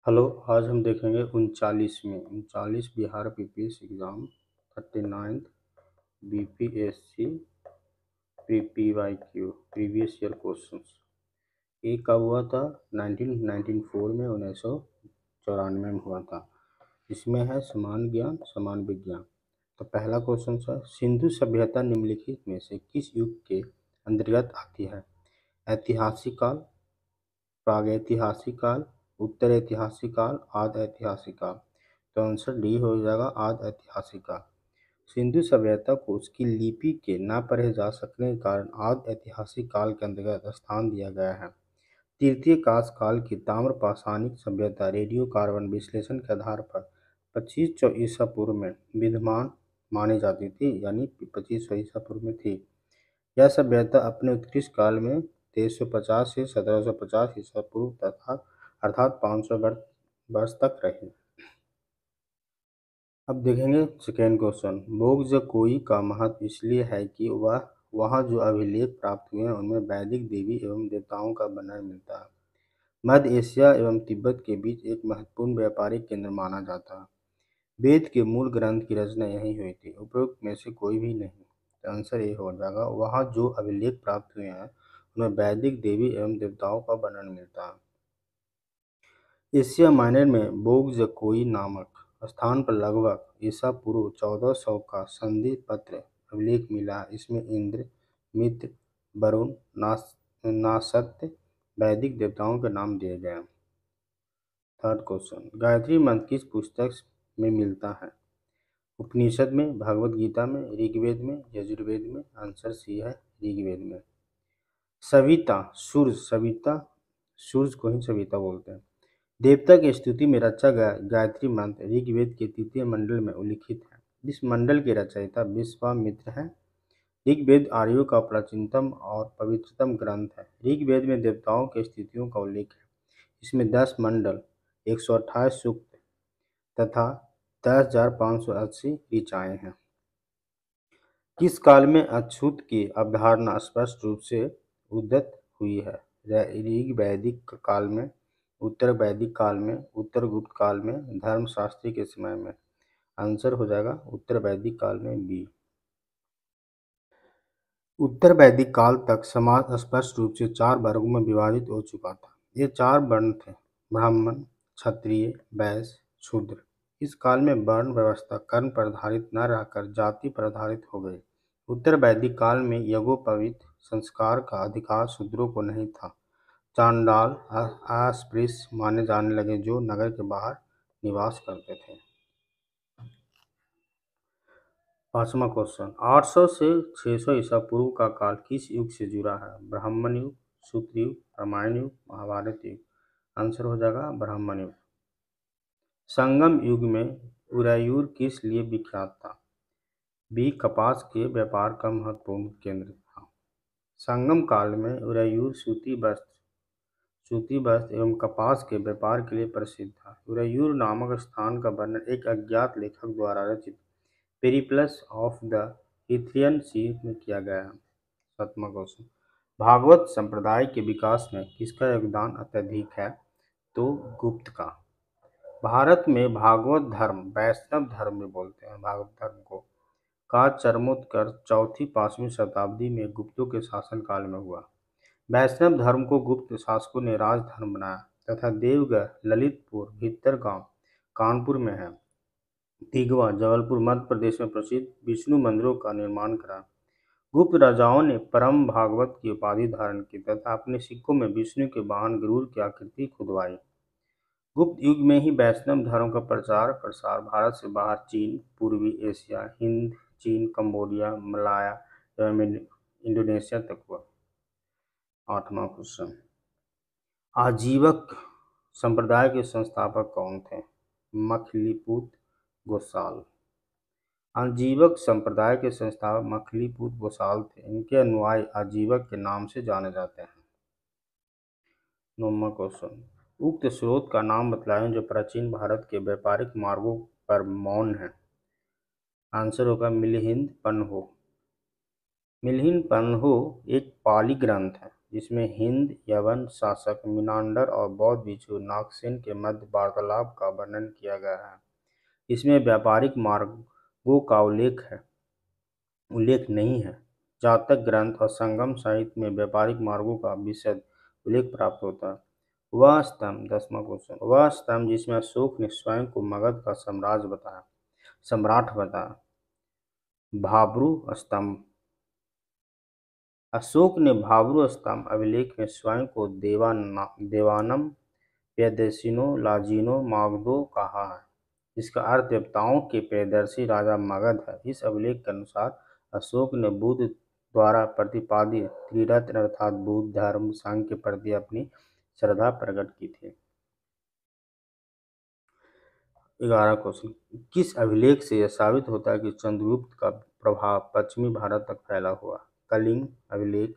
Hello, आज हम देखेंगे 39 Bihar PPS exam 39 BPSC PYQ previous year questions. ये कब हुआ था? 1994 में, 1994 में हुआ था। इसमें है समान ज्ञान, समान विज्ञान। तो पहला क्वेश्चन है, सिंधु सभ्यता निम्नलिखित में से किस युग के अंतर्गत आती है? ऐतिहासिक काल, प्रागैतिहासिक काल, उत्तर ऐतिहासिक काल, आदि ऐतिहासिक काल। तो आंसर डी हो जाएगा, आदि ऐतिहासिक काल। सिंधु सभ्यता को उसकी लिपि के न पढ़े जा सकने के कारण आदि ऐतिहासिक काल के अंतर्गत स्थान दिया गया है। तृतीय कांस्य काल की ताम्र पाषाणिक सभ्यता रेडियो कार्बन विश्लेषण के आधार पर 2500 ईसा पूर्व में विद्यमान मानी जाती थी, यानी 2500 ईसा पूर्व में थी। यह सभ्यता अपने उत्कृष्ट काल में 1350 से 1750 ईसा पूर्व तथा अर्थात 500 वर्ष तक रही। अब देखेंगे सेकेंड क्वेश्चन। बोगजकोई का महत्व इसलिए है कि वहाँ जो अभिलेख प्राप्त हुए हैं उनमें वैदिक देवी एवं देवताओं का वर्णन मिलता है। मध्य एशिया एवं तिब्बत के बीच एक महत्वपूर्ण व्यापारिक केंद्र माना जाता है। वेद के मूल ग्रंथ की रचना यहीं हुई थी, उपरोक्त में से कोई भी नहीं। तो आंसर ये हो जाएगा, वहाँ जो अभिलेख प्राप्त हुए हैं उनमें वैदिक देवी एवं देवताओं का वर्णन मिलता है। एशिया माइनर में बोगजकोई नामक स्थान पर लगभग ईसा पूर्व 1400 का संधि पत्र अभिलेख मिला। इसमें इंद्र, मित्र, वरुण, नासत्य वैदिक देवताओं के नाम दिए गए हैं। थर्ड क्वेश्चन, गायत्री मंत्र किस पुस्तक में मिलता है? उपनिषद में, भगवद गीता में, ऋग्वेद में, यजुर्वेद में। आंसर सी है, ऋग्वेद में। सविता, सूर्य को ही सविता बोलते हैं। देवता की स्तुति में रचा गया गायत्री मंत्र ऋग्वेद के तृतीय मंडल में उल्लिखित है। इस मंडल के रचयिता विश्वामित्र हैं। ऋग्वेद आर्यों का प्राचीनतम और पवित्रतम ग्रंथ है। ऋग्वेद में देवताओं की स्तुतियों का उल्लेख है। इसमें 10 मंडल, 128 सूक्त तथा 10,580 ऋचाएँ हैं। किस काल में अछूत की अवधारणा स्पष्ट रूप से उदित हुई है? ऋग वैदिक काल में, उत्तर वैदिक काल में, उत्तर गुप्त काल में, धर्मशास्त्री के समय में। आंसर हो जाएगा उत्तर वैदिक काल में, बी। उत्तर वैदिक काल तक समाज स्पष्ट रूप से 4 वर्गों में विभाजित हो चुका था। ये 4 वर्ण थे: ब्राह्मण, क्षत्रिय, वैश्य, शूद्र। इस काल में वर्ण व्यवस्था कर्ण पर आधारित न रहकर जाति पर आधारित हो गई। उत्तर वैदिक काल में यज्ञोपवीत संस्कार का अधिकार शूद्रों को नहीं था। चांडाल अस्पृश्य माने जाने लगे जो नगर के बाहर निवास करते थे। पांचवा क्वेश्चन, 800 से 600 ईसा पूर्व का काल किस युग से जुड़ा है? ब्राह्मण युग, सूत्र युग, रामायण युग, महाभारत युग। आंसर हो जाएगा ब्राह्मण युग। संगम युग में उदयपुर किस लिए विख्यात था? बी, कपास के व्यापार का महत्वपूर्ण केंद्र था। संगम काल में उदयपुर सूती वस्त्र एवं कपास के व्यापार के लिए प्रसिद्ध था। उदयपुर नामक स्थान का वर्णन एक अज्ञात लेखक द्वारा रचित पेरिप्लस ऑफ द इथरियन सी में किया गया है। सातवां क्वेश्चन, भागवत संप्रदाय के विकास में किसका योगदान अत्यधिक है? तो गुप्त का। भारत में भागवत धर्म, वैष्णव धर्म में बोलते हैं भागवत धर्म को, का चरमोत्कर्ष 4वीं-5वीं शताब्दी में गुप्तों के शासनकाल में हुआ। वैष्णव धर्म को गुप्त शासकों ने राजधर्म बनाया तथा देवगढ़, ललितपुर, भितरगांव कानपुर में है, दिगवा, जबलपुर मध्य प्रदेश में प्रसिद्ध विष्णु मंदिरों का निर्माण करा। गुप्त राजाओं ने परम भागवत की उपाधि धारण की तथा अपने सिक्कों में विष्णु के वाहन गरुड़ की आकृति खुदवाई। गुप्त युग में ही वैष्णव धर्म का प्रचार प्रसार भारत से बाहर चीन, पूर्वी एशिया, हिंद, चीन, कंबोडिया, मलाया एवं इंडोनेशिया तक हुआ। आठवां क्वेश्चन, आजीवक संप्रदाय के संस्थापक कौन थे? मखलिपुत गोसाल। आजीवक संप्रदाय के संस्थापक मखलिपुत गोसाल थे। इनके अनुयायी आजीवक के नाम से जाने जाते हैं। नौवां क्वेश्चन, उक्त स्रोत का नाम बतलाएं जो प्राचीन भारत के व्यापारिक मार्गों पर मौन है। आंसर होगा मिलिंद पन्हो। मिलिंद पन्हो एक पाली ग्रंथ है। जिसमें हिंद यवन शासक मिनांडर और बौद्ध भिक्षु नागसेन के मध्य वार्तालाप का वर्णन किया गया है। इसमें व्यापारिक मार्गों का उल्लेख नहीं है। जातक ग्रंथ और संगम साहित्य में व्यापारिक मार्गों का विशद उल्लेख प्राप्त होता है। वह स्तंभ, 10वां क्वेश्चन, वह स्तंभ जिसमें अशोक ने स्वयं को मगध का सम्राट बताया। भाब्रू स्तंभ। अशोक ने भाब्रू स्तंभ अभिलेख में स्वयं को देवानम प्यदर्शिनो लाजिनो मागधो कहा है, जिसका अर्थ देवताओं के प्रियदर्शी राजा मगध है। इस अभिलेख के अनुसार अशोक ने बुद्ध द्वारा प्रतिपादित त्रिरत्न अर्थात बुद्ध धर्म संघ के प्रति अपनी श्रद्धा प्रकट की थी। 11 क्वेश्चन, किस अभिलेख से यह साबित होता है कि चंद्रगुप्त का प्रभाव पश्चिमी भारत तक फैला हुआ? कलिंग अभिलेख,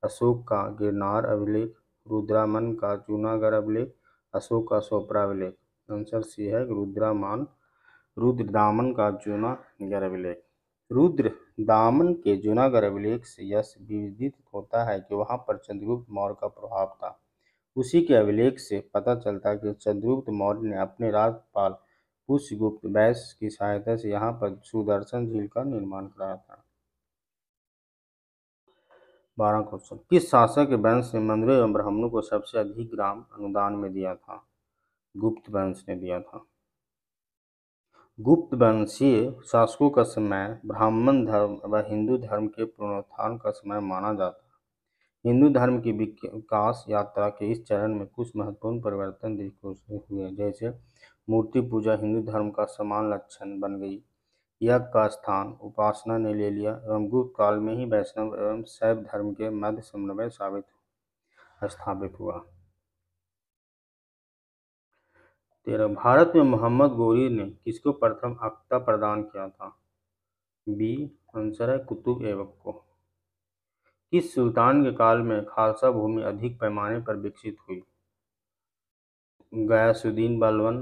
अशोक का गिरनार अभिलेख, रुद्रमन का जूनागढ़ अभिलेख, अशोक का सोपरा अभिलेख। आंसर सी है रुद्रदामन का जूनागढ़ अभिलेख। रुद्रदामन के जूनागढ़ अभिलेख से यह विदित होता है कि वहां पर चंद्रगुप्त मौर्य का प्रभाव था। उसी के अभिलेख से पता चलता है कि चंद्रगुप्त मौर्य ने अपने राजपाल पुष्यगुप्त वैश्य की सहायता से यहाँ पर सुदर्शन झील का निर्माण कराया था। 12 क्वेश्चन, किस शासक के वंश ने मंदिरों एवं ब्राह्मणों को सबसे अधिक ग्राम अनुदान में दिया था? गुप्त वंश ने दिया था। गुप्त वंशीय शासकों का समय ब्राह्मण धर्म व हिंदू धर्म के पुनरुत्थान का समय माना जाता है। हिंदू धर्म की विकास यात्रा के इस चरण में कुछ महत्वपूर्ण परिवर्तन देखने हुए, जैसे मूर्ति पूजा हिंदू धर्म का समान लक्षण बन गई, यज्ञ का स्थान उपासना ने ले लिया एवं गुप्त काल में ही वैष्णव एवं शैव धर्म के मध्य समन्वय स्थापित हुआ। 13, भारत में मोहम्मद गोरी ने किसको प्रथम अक्ता प्रदान किया था? बी आंसर है कुतुब ऐबक को। किस सुल्तान के काल में खालसा भूमि अधिक पैमाने पर विकसित हुई? गयासुद्दीन बलबन,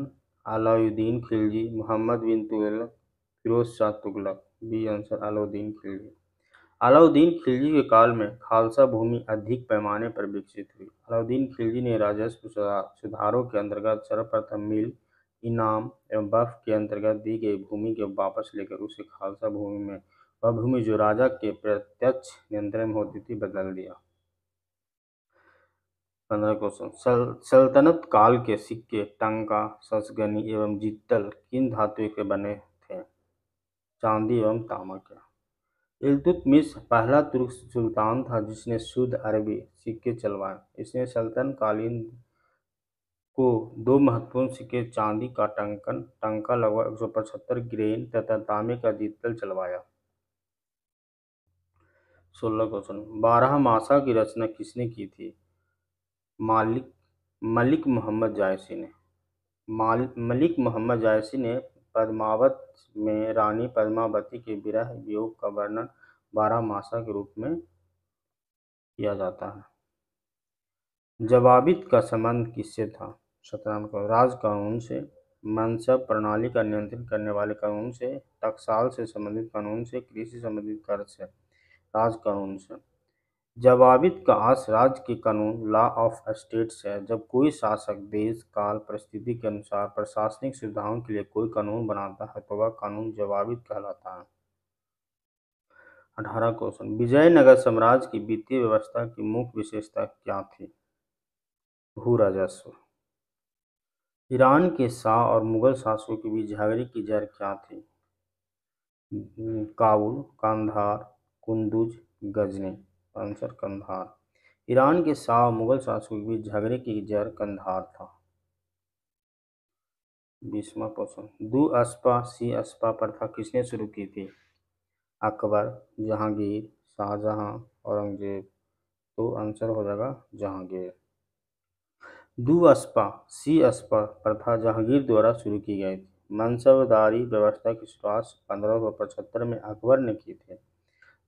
अलाउद्दीन खिलजी, मोहम्मद बिन तुगलक, फिरोज शाह तुगलक। B answer Alauddin Khilji. अलाउद्दीन खिलजी के काल में खालसा भूमि अधिक पैमाने पर विकसित हुई। अलाउद्दीन खिलजी ने राजस्व सुधारों के अंतर्गत सर्वप्रथम मिल, इनाम एवं वक्फ के अंतर्गत दी गई भूमि के वापस लेकर उसे खालसा भूमि में वह भूमि जो राजा के प्रत्यक्ष नियंत्रण में होती थी बदल दिया। 15 क्वेश्चन, सल्तनत काल के सिक्के टंका, ससगनी एवं जित्तल किन धातुओं के बने थे? चांदी एवं तांबा के। इल्तुतमिश पहला तुर्क सुल्तान था जिसने शुद्ध अरबी सिक्के चलवाए। इसने सल्तनत कालीन को दो महत्वपूर्ण सिक्के चांदी का टंका लगभग 175 ग्रेन तथा तांबे का जित्तल चलवाया। 16 क्वेश्चन, 12 मासा की रचना किसने की थी? मलिक मोहम्मद जायसी ने। मलिक मोहम्मद जायसी ने पद्मावत में रानी पद्मावती के विरह वियोग का वर्णन 12 मासा के रूप में किया जाता है। जवाबित का संबंध किससे था? 17 को राज कानून से, मनसब प्रणाली का नियंत्रण करने वाले कानून से, टकसाल से संबंधित कानून से, कृषि संबंधित कर से, राज कानून से। जवाबित का आस राज्य के कानून लॉ ऑफ स्टेट्स है। जब कोई शासक देश काल परिस्थिति के अनुसार प्रशासनिक सुविधाओं के लिए कोई कानून बनाता है तो वह कानून जवाबित कहलाता है। 18 क्वेश्चन, विजयनगर साम्राज्य की वित्तीय व्यवस्था की मुख्य विशेषता क्या थी? भू राजस्व। ईरान के शाह और मुगल शासकों के बीच झगड़े की जड़ क्या थी? काबुल, कंधार, कुंदुज, गजनी। आंसर कंधार। ईरान के शाह और मुगल शासकों के बीच झगड़े की जड़ कंधार था। 20वां क्वेश्चन, दुअस्पा सी अस्पा प्रथा किसने शुरू की थी? अकबर, जहांगीर, शाहजहां, औरंगजेब। तो आंसर हो जाएगा जहांगीर। दुअस्पा सी अस्पा प्रथा जहांगीर द्वारा शुरू की गई थी। मनसबदारी व्यवस्था की शुरुआत 1575 में अकबर ने की थी।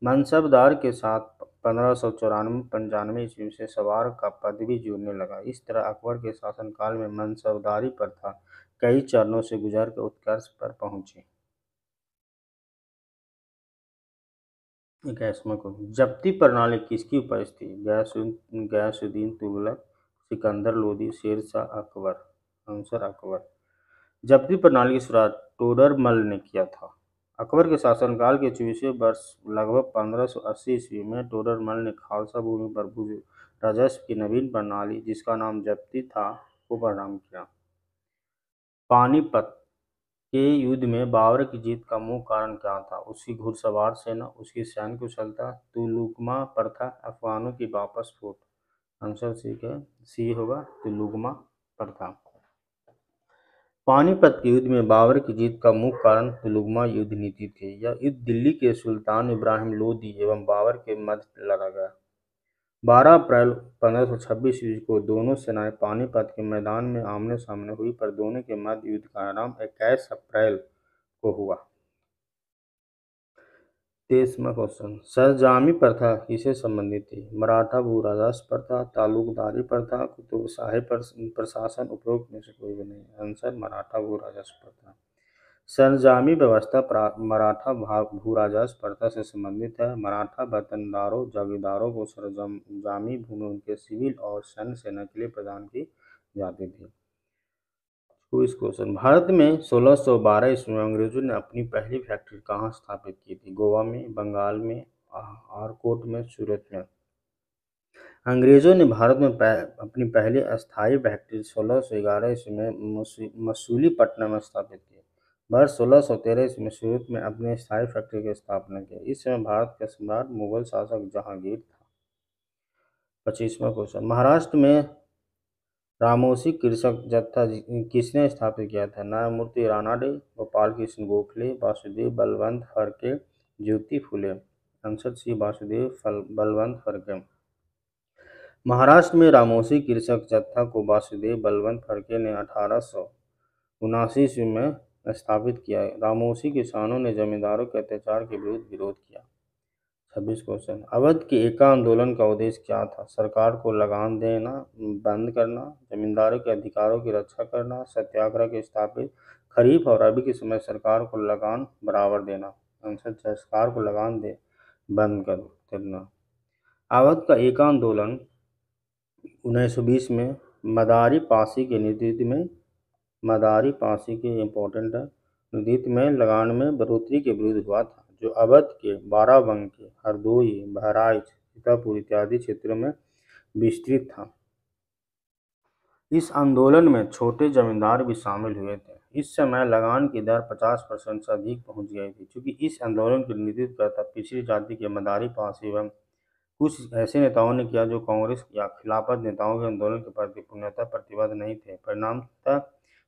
मनसबदार के साथ 1594-95 ईस्वी से सवार का पद भी जुड़ने लगा। इस तरह अकबर के शासनकाल में मनसबदारी प्रथा कई चरणों से गुजर कर उत्कर्ष पर पहुंची। 21वां को जब्ती प्रणाली किसकी उपज थी? गयासुद्दीन तुगलक, सिकंदर लोदी, शेर शाह, अकबर। आंसर अकबर। जब्ती प्रणाली की शुरुआत टोडरमल ने किया था। अकबर के शासनकाल के 24वें वर्ष लगभग 1580 ईस्वी में टोडरमल ने खालसा भूमि पर भू राजस्व की नवीन प्रणाली, जिसका नाम जब्ती था, को प्रारंभ किया। पानीपत के युद्ध में बाबर की जीत का मुख्य कारण क्या था? उसकी घुड़सवार सेना, उसकी सैन्य कुशलता, तुलुकमा प्रथा, अफगानों की वापस फूट। आंसर सी होगा, तुलुकमा प्रथा। पानीपत के युद्ध में बाबर की जीत का मुख्य कारण तुलुकमा युद्ध नीति थी। यह युद्ध दिल्ली के सुल्तान इब्राहिम लोदी एवं बाबर के मध्य लड़ा गया। 12 अप्रैल 1526 ईस्वी को दोनों सेनाएं पानीपत के मैदान में आमने सामने हुई, पर दोनों के मध्य युद्ध का आरंभ 21 अप्रैल को हुआ। 23वां क्वेश्चन सरजामी प्रथा किसे संबंधित थी? मराठा भू राजस्व प्रथा, तालुकदारी प्रथा, कुतुबशाही प्रशासन, उपरोक्त में से कोई भी नहीं। आंसर मराठा भू राजस्व प्रथा। सरंजामी व्यवस्था मराठा भू राजस्व प्रथा से संबंधित है। मराठा वतनदारों जागीरदारों को सरंजामी भूमि उनके सिविल और सैन्य सेना के लिए प्रदान की जाती थी। क्विज क्वेश्चन भारत में 1612 ईस्वी में अंग्रेजों ने अपनी पहली फैक्ट्री कहाँ स्थापित की थी? गोवा में, बंगाल में, आरकोट में, सूरत में। अंग्रेजों ने भारत में अपनी पहली अस्थायी फैक्ट्री 1611 ईस्वी में मसूलीपट्टनम में स्थापित की। वर्ष 1613 ईस्वी में सूरत में अपनी स्थायी फैक्ट्री की स्थापना की। इस समय भारत का सम्राट मुगल शासक जहांगीर था। 25वां क्वेश्चन महाराष्ट्र में रामोशी कृषक जत्था किसने स्थापित किया था? न्यायमूर्ति रानाडे, गोपाल कृष्ण गोखले, वासुदेव बलवंत फड़के, ज्योति फुले। Answer C Vasudev Balwant Phadke. महाराष्ट्र में रामोशी कृषक जत्था को वासुदेव बलवंत फड़के ने 1879 ईस्वी में स्थापित किया। रामोशी किसानों ने जमींदारों के अत्याचार के विरुद्ध विरोध किया। 26 क्वेश्चन अवध के एका आंदोलन का उद्देश्य क्या था? सरकार को लगान देना बंद करना, जमींदारों के अधिकारों की रक्षा करना, सत्याग्रह के स्थापित, खरीफ और रबी के समय सरकार को लगान बराबर देना। आंसर सरकार को लगान दे बंद करना। अवध का एका आंदोलन 1920 में मदारी पासी के नेतृत्व में इम्पोर्टेंट है नेतृत्व में लगान में बढ़ोतरी के विरुद्ध हुआ था, जो अवध के बाराबंकी, हरदोई, बहराइच, सीतापुर इत्यादि क्षेत्रों में विस्तृत था। इस आंदोलन में छोटे जमींदार भी शामिल हुए थे। इस समय लगान की दर 50% से अधिक पहुंच गई थी। चूंकि इस आंदोलन का नेतृत्व करता पिछड़ी जाति के मदारी पासी एवं कुछ ऐसे नेताओं ने किया जो कांग्रेस या खिलाफत नेताओं के आंदोलन के प्रति पूर्णतः प्रतिबद्ध नहीं थे। परिणामतः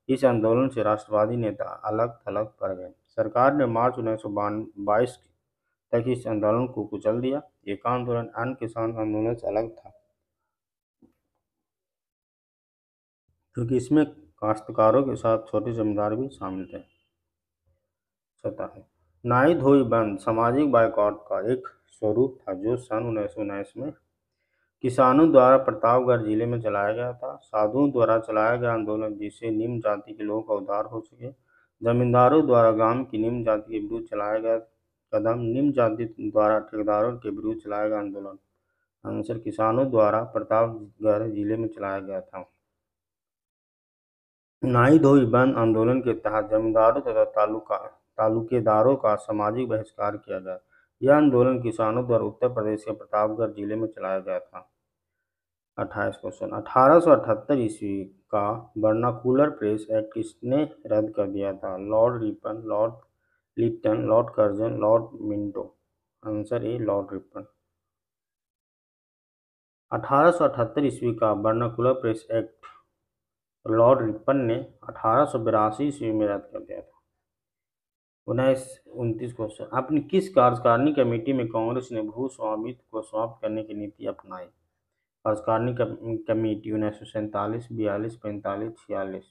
इस आंदोलन से राष्ट्रवादी नेता अलग थलग पड़ गए। सरकार ने मार्च 1922 तक इस आंदोलन को कुचल दिया। एक आंदोलन अन्य किसान आंदोलन से अलग था, क्योंकि इसमें काश्तकारों के साथ छोटे जमींदार भी शामिल थे। नाई धोई बंद सामाजिक बाइकॉट का एक स्वरूप था, जो सन 1919 में किसानों द्वारा प्रतापगढ़ जिले में चलाया गया था। साधुओं द्वारा चलाया गया आंदोलन, जिससे निम्न जाति के लोगों का उद्धार हो सके। जमींदारों द्वारा गांव की निम्न जाति के विरुद्ध चलाया गया कदम, निम्न जाति द्वारा ठेकेदारों के विरुद्ध चलाया गया आंदोलन। आंसर किसानों द्वारा प्रतापगढ़ जिले में चलाया गया था। नाई धोई बंद आंदोलन के तहत जमींदारों तथा तालुकेदारों का सामाजिक बहिष्कार किया गया। यह आंदोलन किसानों द्वारा उत्तर प्रदेश के प्रतापगढ़ जिले में चलाया गया था। 28 क्वेश्चन 1878 ईस्वी का वर्नाकुलर प्रेस एक्ट किसने रद्द कर दिया था? Lord Ripon, Lord Lipton, Lord Curzon, Lord Minto. Answer A Lord Ripon. 1878 ईस्वी का vernacular press act Lord Ripon ने 1882 ईस्वी में रद्द कर दिया था। 29 क्वेश्चन अपनी किस कार्यकारिणी कमेटी में कांग्रेस ने भू स्वामित्व को समाप्त करने की नीति अपनाई? कार्यकारिणी कमेटी 1947, 42, 45, 46।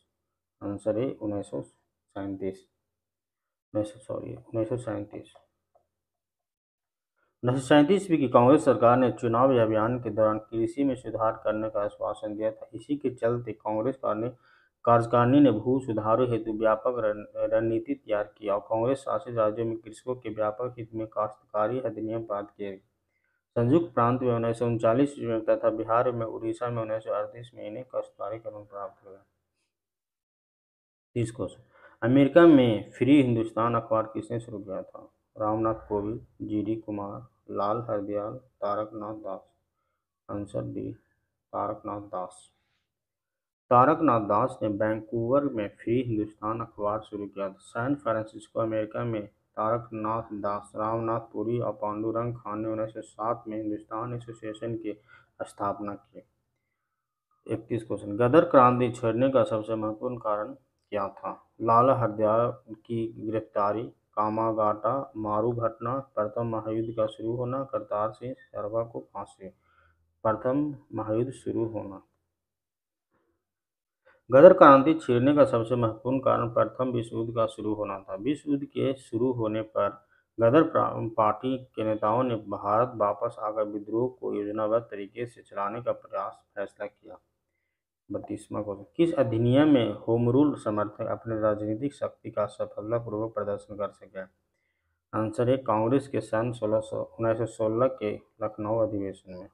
आंसर है 1937। 1937 ईस्वी की कांग्रेस सरकार ने चुनावी अभियान के दौरान कृषि में सुधार करने का आश्वासन दिया था। इसी के चलते कांग्रेस ने कार्यकारिणी ने भू सुधारों हेतु व्यापक रणनीति तैयार की और कांग्रेस शासित राज्यों में कृषकों के व्यापक हित में काश्तकारी अधिनियम पारित किए। संयुक्त प्रांत में 1939 ईस्वी में तथा बिहार में उड़ीसा में 1938 में इन्हें काश्तकारी कानून प्राप्त हुआ। 30 क्वेश्चन, अमेरिका में फ्री हिंदुस्तान अखबार किसने शुरू किया था? रामनाथ कोविंद, जी.डी. कुमार, लाल हरदयाल, तारकनाथ दास। आंसर डी, तारकनाथ दास। तारकनाथ दास ने वैंकूवर में फ्री हिंदुस्तान अखबार शुरू किया था। सैन फ्रांसिस्को, अमेरिका में तारकनाथ दास, रामनाथ पुरी और पांडुरंग खान ने 1907 में हिंदुस्तान एसोसिएशन की स्थापना की। 31 क्वेश्चन, गदर क्रांति छिड़ने का सबसे महत्वपूर्ण कारण क्या था? लाला हरदयाल की गिरफ्तारी, कामागाटा मारू घटना, प्रथम महायुद्ध का शुरू होना, करतार सिंह सराभा को फांसी। प्रथम महायुद्ध शुरू होना। गदर क्रांति छिड़ने का सबसे महत्वपूर्ण कारण प्रथम विश्व युद्ध का शुरू होना था। विश्व युद्ध के शुरू होने पर गदर पार्टी के नेताओं ने भारत वापस आकर विद्रोह को योजनाबद्ध तरीके से चलाने का फैसला किया। 32वां क्वेश्चन, किस अधिनियम में होम रूल समर्थक अपने राजनीतिक शक्ति का सफलतापूर्वक प्रदर्शन कर सके? आंसर है कांग्रेस के सन 1916 के लखनऊ अधिवेशन में।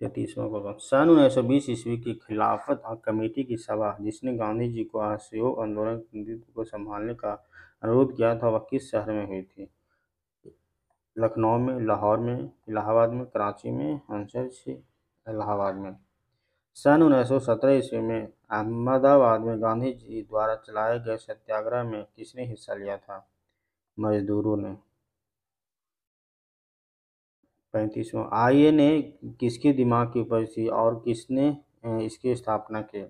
33वां क्वेश्चन, सन 1920 ईस्वी की खिलाफत कमेटी की सभा जिसने गांधी जी को असहयोग आंदोलन के नेतृत्व को संभालने का अनुरोध किया था वह किस शहर में हुई थी? लखनऊ में, लाहौर में, इलाहाबाद में, कराची में। आंसर सी, इलाहाबाद में। सन 1917 ईस्वी में अहमदाबाद में गांधी जी द्वारा चलाए गए सत्याग्रह में किसने हिस्सा लिया था? मजदूरों ने। 35वां, आईएनए किसके दिमाग की उपज थी और किसने इसकी स्थापना की?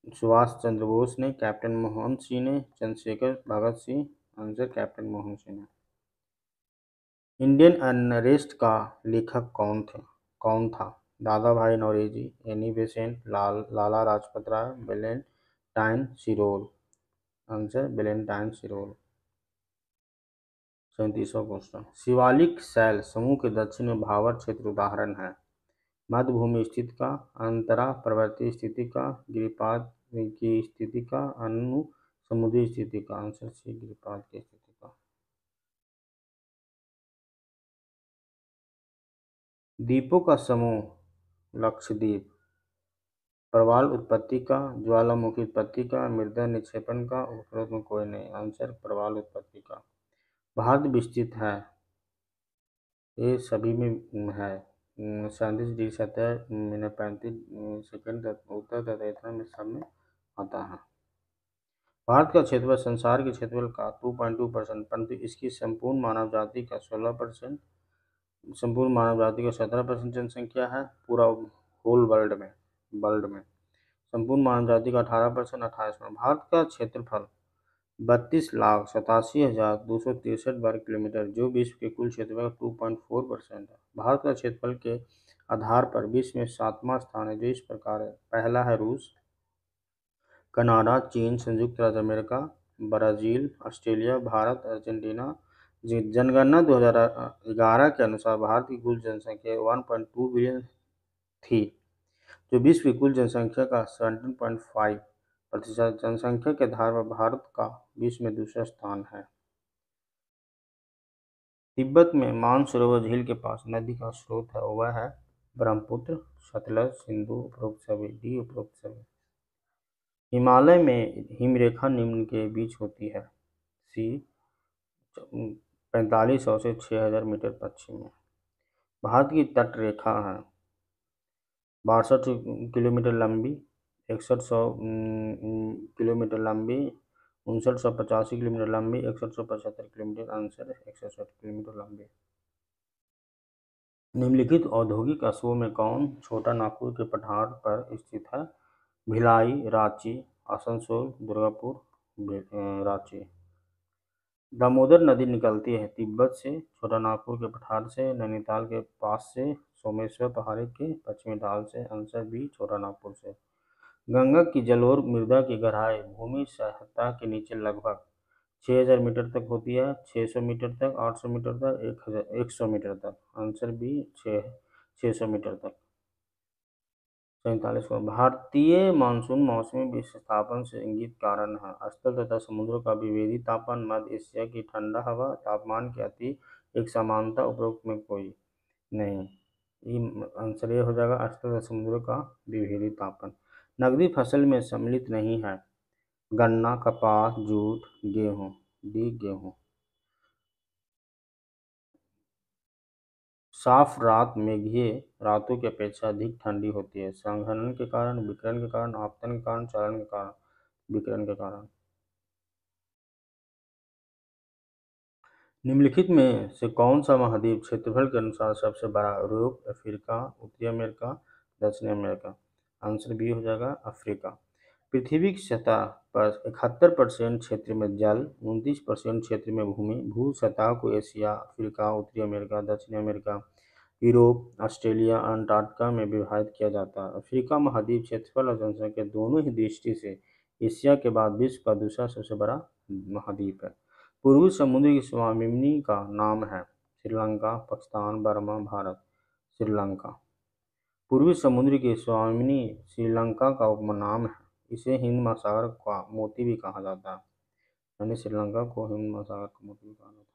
सुभाष चंद्र बोस ने, कैप्टन मोहन सिंह ने, चंद्रशेखर भगत सिंह। आंसर कैप्टन मोहन सिंह ने। इंडियन अनरेस्ट का लेखक कौन था? दादा भाई Naoroji, Annie Besant, Lala Lajpat Rai, Valentine सिरोल। Answer Valentine सिरोल। 37वां question, Shivalik शैल समूह के दक्षिण में भावर क्षेत्र उदाहरण है? मध्यभूमि स्थिति का, अंतरा प्रवर्ती स्थिति का, गिरिपाद की स्थिति का, अनु समुद्री स्थिति का। आंसर सी, गिरिपाद की स्थिति का। द्वीपों का समूह, लक्षद्वीप। प्रवाल उत्पत्ति का, ज्वालामुखी उत्पत्ति का, मृदा निक्षेपण का, उपरोक्त में कोई नहीं। आंसर प्रवाल उत्पत्ति का। भारत विस्तृत है, ये सभी में है। 37°70'35" उत्तर तथा दक्षिण में सब में आता है। भारत का क्षेत्रफल संसार के क्षेत्रफल का 2.2%, परंतु इसकी संपूर्ण मानव जाति का 16%, संपूर्ण मानव जाति का 17% जनसंख्या है पूरा होल वर्ल्ड में। संपूर्ण मानव जाति का 18%, 28%। भारत का क्षेत्रफल 32,87,263 वर्ग किलोमीटर, जो विश्व के कुल क्षेत्रफल का 2.4% है। भारत का क्षेत्रफल के आधार पर विश्व में 7वां स्थान है, जो इस प्रकार है। पहला है रूस, कनाडा, चीन, संयुक्त राज्य America, Brazil, Australia, Bharat, Argentina. जनगणना 2011 के अनुसार भारत की कुल जनसंख्या 1.2 बिलियन थी, जो विश्व की कुल जनसंख्या का 17.5%। जनसंख्या के आधार पर भारत का विश्व में दूसरा स्थान है। तिब्बत में मानसरोवर झील के पास नदी का स्रोत है, वह है ब्रह्मपुत्र, सतलज, सिंधु। उपरोक्त सभी, डी उपरोक्त सभी। हिमालय में हिमरेखा निम्न के बीच होती है? सी, 4500 से 6000 मीटर पश्चिम में। भारत की तट रेखा है 62 किलोमीटर लंबी, 6100 किलोमीटर लंबी, 5985 किलोमीटर लंबी, 6175 किलोमीटर। आंसर 160 किलोमीटर लंबी। निम्नलिखित औद्योगिक कस्बों में कौन छोटा नागपुर के पठार पर स्थित है? भिलाई, रांची, आसनसोल, दुर्गापुर, रांची। दामोदर नदी निकलती है तिब्बत से, छोटा नागपुर के पठार से, नैनीताल के पास से, सोमेश्वर पहाड़ी के पश्चिमी ढाल से। आंसर बी, छोटा नागपुर से। गंगा की जलोढ़ मृदा की गहराई भूमि सतह के नीचे लगभग 6000 मीटर तक होती है, 600 मीटर तक, 800 मीटर तक, 100 मीटर तक। आंसर बी, 600 मीटर तक। 47 को भारतीय मानसून मौसमी विस्थापन से इंगित कारण है स्थल तथा समुद्र का विभेदी तापमान, मध्य एशिया की ठंडा हवा, तापमान की अति एक समानता, उपरोक्त में कोई नहीं। ये आंसर ये हो जाएगा स्थल तथा समुद्र का विभेदी तापमान। नकदी फसल में सम्मिलित नहीं है गन्ना, कपास, जूट, गेहूँ। डी गेहूँ। साफ रात मेघीय रातों की अपेक्षा अधिक ठंडी होती है संघनन के कारण, विकिरण के कारण, आपतन के कारण, चालन के कारण। विकिरण के कारण। निम्नलिखित में से कौन सा महाद्वीप क्षेत्रफल के अनुसार सबसे बड़ा? यूरोप, अफ्रीका, उत्तरी अमेरिका, दक्षिण अमेरिका। आंसर बी हो जाएगा अफ्रीका। पृथ्वी की सतह पर 71% क्षेत्र में जल, 29% क्षेत्र में भूमि। भू सतह को एशिया, अफ्रीका, उत्तरी अमेरिका, दक्षिण अमेरिका, यूरोप, ऑस्ट्रेलिया, अंटार्कटिका में विभाजित किया जाता है। अफ्रीका महाद्वीप क्षेत्रफल और जनसंख्या दोनों ही दृष्टि से एशिया के बाद विश्व का दूसरा सबसे बड़ा महाद्वीप है। पूर्वी समुद्र की स्वामिनी का नाम है श्रीलंका, पाकिस्तान, बर्मा, भारत। श्रीलंका। पूर्वी समुद्र की स्वामिनी श्रीलंका का उपनाम है। इसे हिंद महासागर का मोती भी कहा जाता है, यानी श्रीलंका को हिंद महासागर का मोती भी कहा जाता है।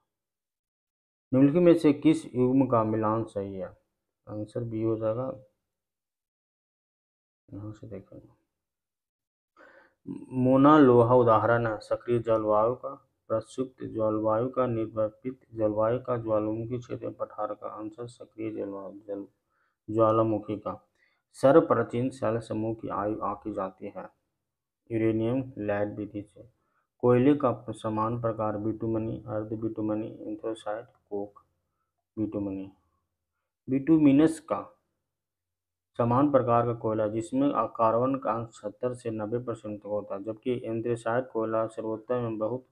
निम्नलिखित में से किस युग्म का मिलान सही है? आंसर बी हो जाएगा। यहाँ से देखेंगे मोना लोहा उदाहरण है सक्रिय जलवायु का, प्रक्षुब्ध जलवायु का, निर्वापित जलवायु का, ज्वालामुखी क्षेत्र पठार का। आंसर सक्रिय जलवायु ज्वालामुखी का। सर्वप्राचीन शैल समूह की आयु आंकी जाती है यूरेनियम लैड विधि से। कोयले का समान प्रकार बिटुमनी, अर्ध बिटुमनी, एंथ्रासाइट, कोक। बिटुमनी। बिटुमिनस का समान प्रकार का कोयला जिसमें कार्बन का अंश 70 से 90% तक होता है, जबकि एंथ्रेसाइट कोयला सर्वोत्तम में बहुत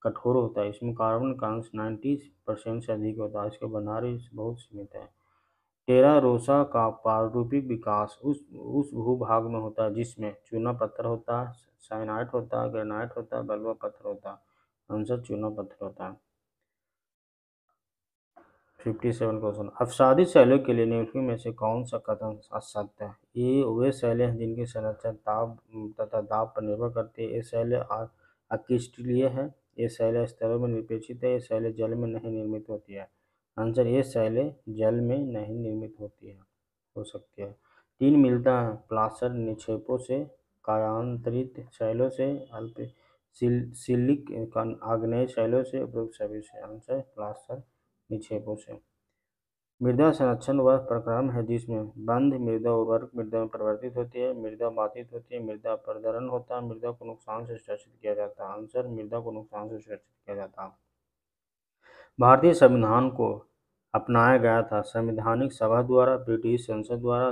कठोर होता है, इसमें कार्बन का अंश 90% से अधिक होता है, इसके भंडार बहुत सीमित है। टेरा रोसा का प्रारूपिक विकास उस भूभाग में होता है जिसमें चूना पत्थर होता है, साइनाइट होता है, ग्रेनाइट होता है, बलुआ पत्थर होता है। आंसर चूना पत्थर होता है। 57 क्वेश्चन अवसादी शैलों के लिए निम्नलिखित में से कौन सा कथन असत्य है? ये वे शैलें हैं जिनकी संरचना ताप तथा दाब पर निर्भर करती है। ये शैलें अक्रिस्टलीय है। ये शैलें स्तरों में निक्षेपित है। ये शैलें जल में नहीं निर्मित होती है। आंसर ये शैलें जल में नहीं निर्मित होती है हो सकती है। 3 मिलता है प्लासर निक्षेपों से, कायांतरित शैलों से, अल्प सिलिक आग्नेय शैलों से, उपरोक्त सभी से। आंसर प्लासर निक्षेपों से। मृदा संरक्षण वह प्रक्रम है जिसमें बंध मृदा उर्वरक मृदा में परिवर्तित होती है, मृदा बाधित होती है, मृदा अपरदन होता है, मृदा को नुकसान से सुरक्षित किया जाता है। आंसर मृदा को नुकसान से सुरक्षित किया जाता है। भारतीय संविधान को अपनाया गया था संवैधानिक सभा द्वारा, ब्रिटिश संसद द्वारा,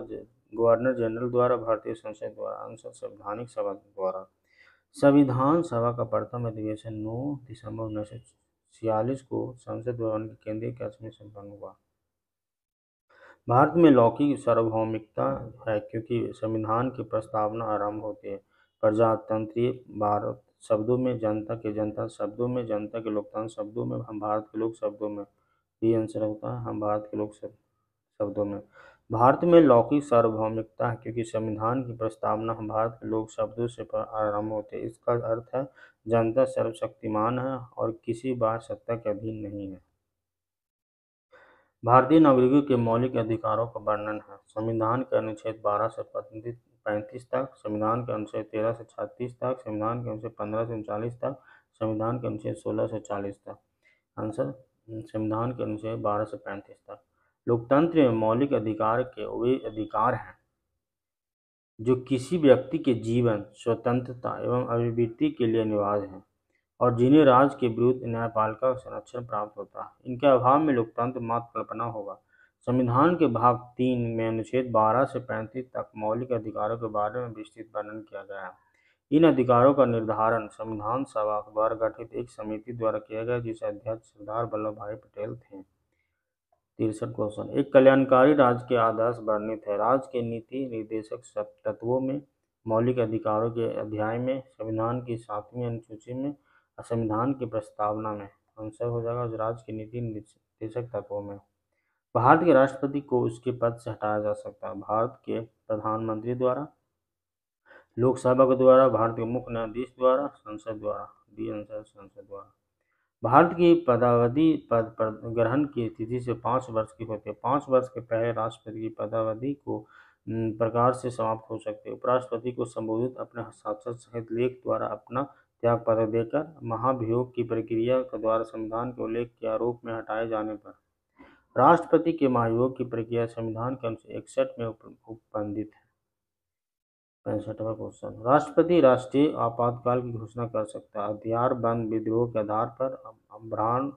गवर्नर जनरल द्वारा, भारतीय संसद द्वारा। आंसर संवैधानिक सभा द्वारा। संविधान सभा का प्रथम अधिवेशन 9 दिसंबर 1946 को संसद भवन के केंद्रीय कक्ष में संपन्न हुआ। भारत में लौकिक सार्वभौमिकता है क्योंकि संविधान की प्रस्तावना आरंभ होती है प्रजातंत्रीय भारत शब्दों में, जनता के जनता शब्दों में, जनता के लोकतंत्र शब्दों में, हम भारत के लोग शब्दों में। ये आंसर होता है हम भारत के लोग शब्दों में। भारत में लौकिक सार्वभौमिकता है क्योंकि संविधान की प्रस्तावना हम भारत के लोग शब्दों से आरंभ होते हैं। इसका अर्थ है जनता सर्वशक्तिमान है और किसी बाह्य सत्ता के अधीन नहीं है। भारतीय नागरिकों के मौलिक अधिकारों का वर्णन है संविधान के अनुच्छेद 12 से 35 तक, संविधान के अनुच्छेद 13 से 36 तक, संविधान के अनुच्छेद 15 से 39 तक, संविधान के अनुच्छेद 16 से 40 तक। आंसर संविधान के अनुच्छेद 12 से 35 तक। लोकतंत्र में मौलिक अधिकार के वे अधिकार हैं जो किसी व्यक्ति के जीवन, स्वतंत्रता एवं अभिव्यक्ति के लिए अनिवार्य हैं और जिन्हें राज्य के विरुद्ध न्यायपालिका संरक्षण प्राप्त होता है। इनके अभाव में लोकतंत्र मात्र कल्पना होगा। संविधान के भाग 3 में अनुच्छेद 12 से 35 तक मौलिक अधिकारों के बारे में विस्तृत वर्णन किया गया है। इन अधिकारों का निर्धारण संविधान सभा द्वारा गठित एक समिति द्वारा किया गया जिसके अध्यक्ष सरदार वल्लभ भाई पटेल थे। 63 क्वेश्चन एक कल्याणकारी राज्य के आदर्श वर्णित है। राज्य के नीति निर्देशक तत्वों में, मौलिक अधिकारों के अध्याय में, संविधान की 7वीं अनुसूची में, संविधान की प्रस्तावना में। आंसर हो जाएगा राज्य की नीति निर्देशक तत्वों में। भारत के राष्ट्रपति को उसके पद से हटाया जा सकता है भारत के प्रधानमंत्री द्वारा, लोकसभा के द्वारा, भारत के मुख्य न्यायाधीश द्वारा, संसद द्वारा। डी आंसर संसद द्वारा। भारत की पदावधि पद पर ग्रहण की तिथि से 5 वर्ष की होती है। 5 वर्ष के पहले राष्ट्रपति की पदावधि को प्रकार से समाप्त हो सकती है। उपराष्ट्रपति को संबोधित अपने हस्ताक्षर सहित लेख द्वारा अपना त्यागपत्र देकर महाभियोग की प्रक्रिया के द्वारा संविधान के उल्लेख के आरोप में हटाए जाने पर राष्ट्रपति के महाभियोग की प्रक्रिया संविधान के अनुच्छेद 61 में उपबंधित है। 65वां क्वेश्चन, राष्ट्रपति राष्ट्रीय आपातकाल की घोषणा कर सकता है हथियार बंद विद्रोह के आधार पर, अभ्यान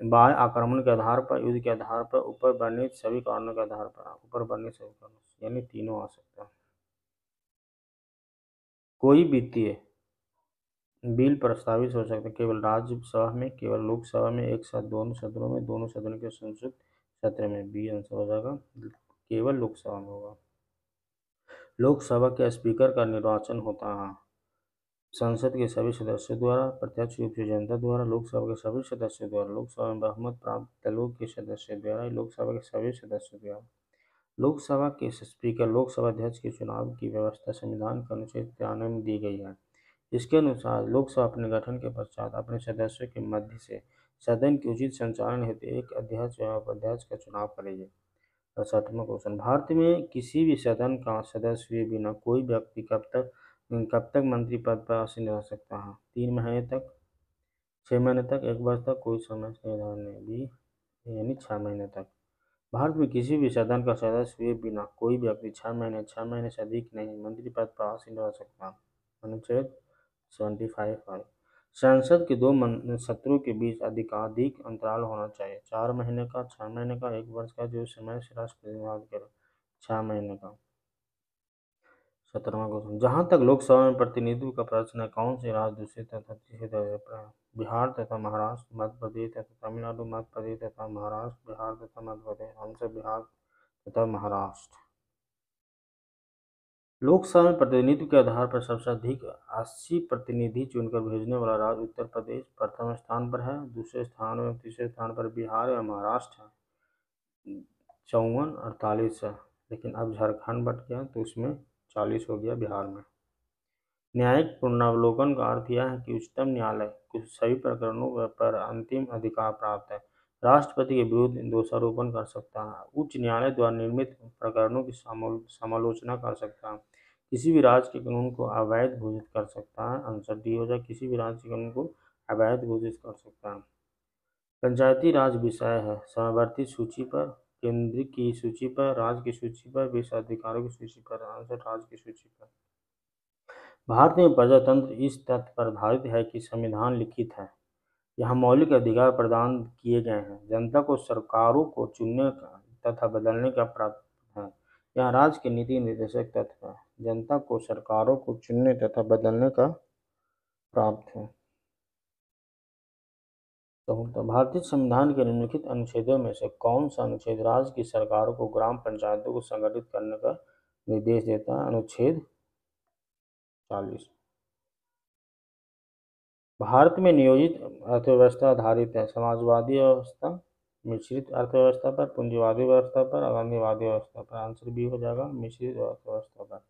बाह्य आक्रमण के आधार पर, युद्ध के आधार पर, ऊपर वर्णित सभी कारणों के आधार पर। ऊपर वर्णित सभी कारणों यानी तीनों आ सकता है। कोई वित्तीय बिल प्रस्तावित हो सकता है केवल राज्यसभा में, केवल लोकसभा में, एक साथ दोनों सदनों में, दोनों सदनों के संयुक्त सत्र में। बी आंसर हो जाएगा, केवल लोकसभा में होगा। लोकसभा के स्पीकर का निर्वाचन होता है संसद के सभी सदस्यों द्वारा, प्रत्यक्ष रूप से जनता द्वारा, लोकसभा के सभी सदस्यों द्वारा, लोकसभा में बहुमत प्राप्त दलों के सदस्यों द्वारा, लोकसभा के सभी सदस्यों द्वारा। लोकसभा के स्पीकर लोकसभा अध्यक्ष के चुनाव की व्यवस्था संविधान के अनुच्छेद 93 में दी गई है। इसके अनुसार लोकसभा अपने गठन के पश्चात अपने सदस्यों के मध्य से सदन के उचित संचालन हेतु एक अध्यक्ष एवं उपाध्यक्ष का चुनाव करेगी। 68वां क्वेश्चन, भारत में किसी भी सदन का सदस्य हुए बिना कोई व्यक्ति कब तक मंत्री पद पर आसीन रह सकता है? 3 महीने तक, 6 महीने तक, 1 वर्ष तक, कोई समय निर्धारण नहीं। बी यानी 6 महीने तक। भारत में किसी भी सदन का सदस्य हुए बिना कोई व्यक्ति 6 महीने से अधिक नहीं मंत्री पद पर आसीन रह सकता। अनुच्छेद 75। संसद के दो सत्रों के बीच अधिकाधिक अंतराल होना चाहिए। 4 महीने का, 6 महीने का, 1 वर्ष का, जो समय से राष्ट्रपति निर्वाचित करे। 6 महीने का। 17वां क्वेश्चन, जहां तक लोकसभा में प्रतिनिधित्व का प्रश्न है, कौन से राज्य दूसरे तथा तीसरे दर्जे पर है? बिहार तथा महाराष्ट्र, मध्य प्रदेश तथा तमिलनाडु, मध्य प्रदेश तथा महाराष्ट्र, बिहार तथा मध्य प्रदेश। आंसर बिहार तथा महाराष्ट्र। लोकसभा में प्रतिनिधित्व के आधार पर सबसे अधिक 80 प्रतिनिधि चुनकर भेजने वाला राज्य उत्तर प्रदेश प्रथम स्थान पर है। दूसरे स्थान में, तीसरे स्थान पर बिहार या महाराष्ट्र है, 54, 48 है। लेकिन अब झारखंड बट गया तो उसमें 40 हो गया बिहार में। न्यायिक पुनरावलोकन का अर्थ यह है कि उच्चतम न्यायालय कुछ सभी प्रकरणों पर अंतिम अधिकार प्राप्त है, राष्ट्रपति के विरुद्ध दोषारोपण कर सकता है, उच्च न्यायालय द्वारा निर्मित प्रकरणों की समालोचना कर सकता है, किसी भी राज्य के कानून को अवैध घोषित कर सकता है। आंसर डी हो जाए, किसी भी राज्य के कानून को अवैध घोषित कर सकता है। पंचायती राज विषय है समवर्ती सूची पर, केंद्र की सूची पर, राज्य की सूची पर, विशेषाधिकारों की सूची पर। आंसर राज्य की सूची पर। भारत में प्रजातंत्र इस तथ्य पर आधारित है कि संविधान लिखित है, यहाँ मौलिक अधिकार प्रदान किए गए हैं, जनता को सरकारों को चुनने तथा बदलने का प्रावधान है। यहाँ राज्य के नीति निर्देशक तत्व है, जनता को सरकारों को चुनने तथा बदलने का प्राप्त है। तो भारतीय संविधान के निम्नलिखित अनुच्छेदों में से कौन सा अनुच्छेद राज्य की सरकारों को ग्राम पंचायतों को संगठित करने का निर्देश देता है? अनुच्छेद 40। भारत में नियोजित अर्थव्यवस्था आधारित है समाजवादी व्यवस्था, मिश्रित अर्थव्यवस्था पर, पूंजीवादी व्यवस्था पर, गांधीवादी व्यवस्था पर। आंसर बी हो जाएगा, मिश्रित अर्थव्यवस्था पर।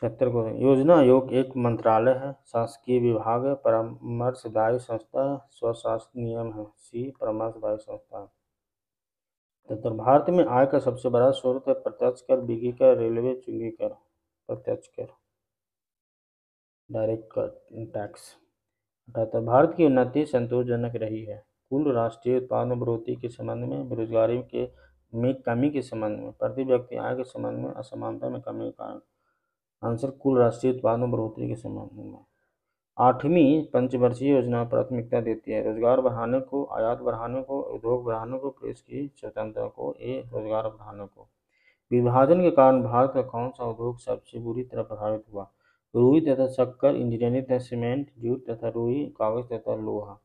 76 को योजना आयोग एक मंत्रालय है, शासकीय विभाग है, परामर्शदायी संस्था है, स्वशासी नियम है। सी परामर्शदायी संस्था है। तो भारत में आय का सबसे बड़ा स्रोत है प्रत्यक्ष कर, बिक्री कर, रेलवे, चुंगी कर। प्रत्यक्ष कर, डायरेक्ट कर, टैक्स। भारत की उन्नति संतोषजनक रही है कुल राष्ट्रीय उत्पादन में बढ़ोतरी के संबंध में, बेरोजगारी में कमी के संबंध में, प्रति व्यक्ति आय के संबंध में, असमानता में कमी के कारण। आंसर कुल राष्ट्रीय उत्पादन में बढ़ोतरी के संबंध में। 8वीं पंचवर्षीय योजना प्राथमिकता देती है रोजगार बढ़ाने को, आयात बढ़ाने को, उद्योग बढ़ाने को, प्रेस की स्वतंत्रता को। ए रोजगार बढ़ाने को। विभाजन के कारण भारत का कौन सा उद्योग सबसे बुरी तरह प्रभावित हुआ? रुई तथा शक्कर, इंजीनियरिंग तथा सीमेंट, जूट तथा रुई, कागज तथा लोहा।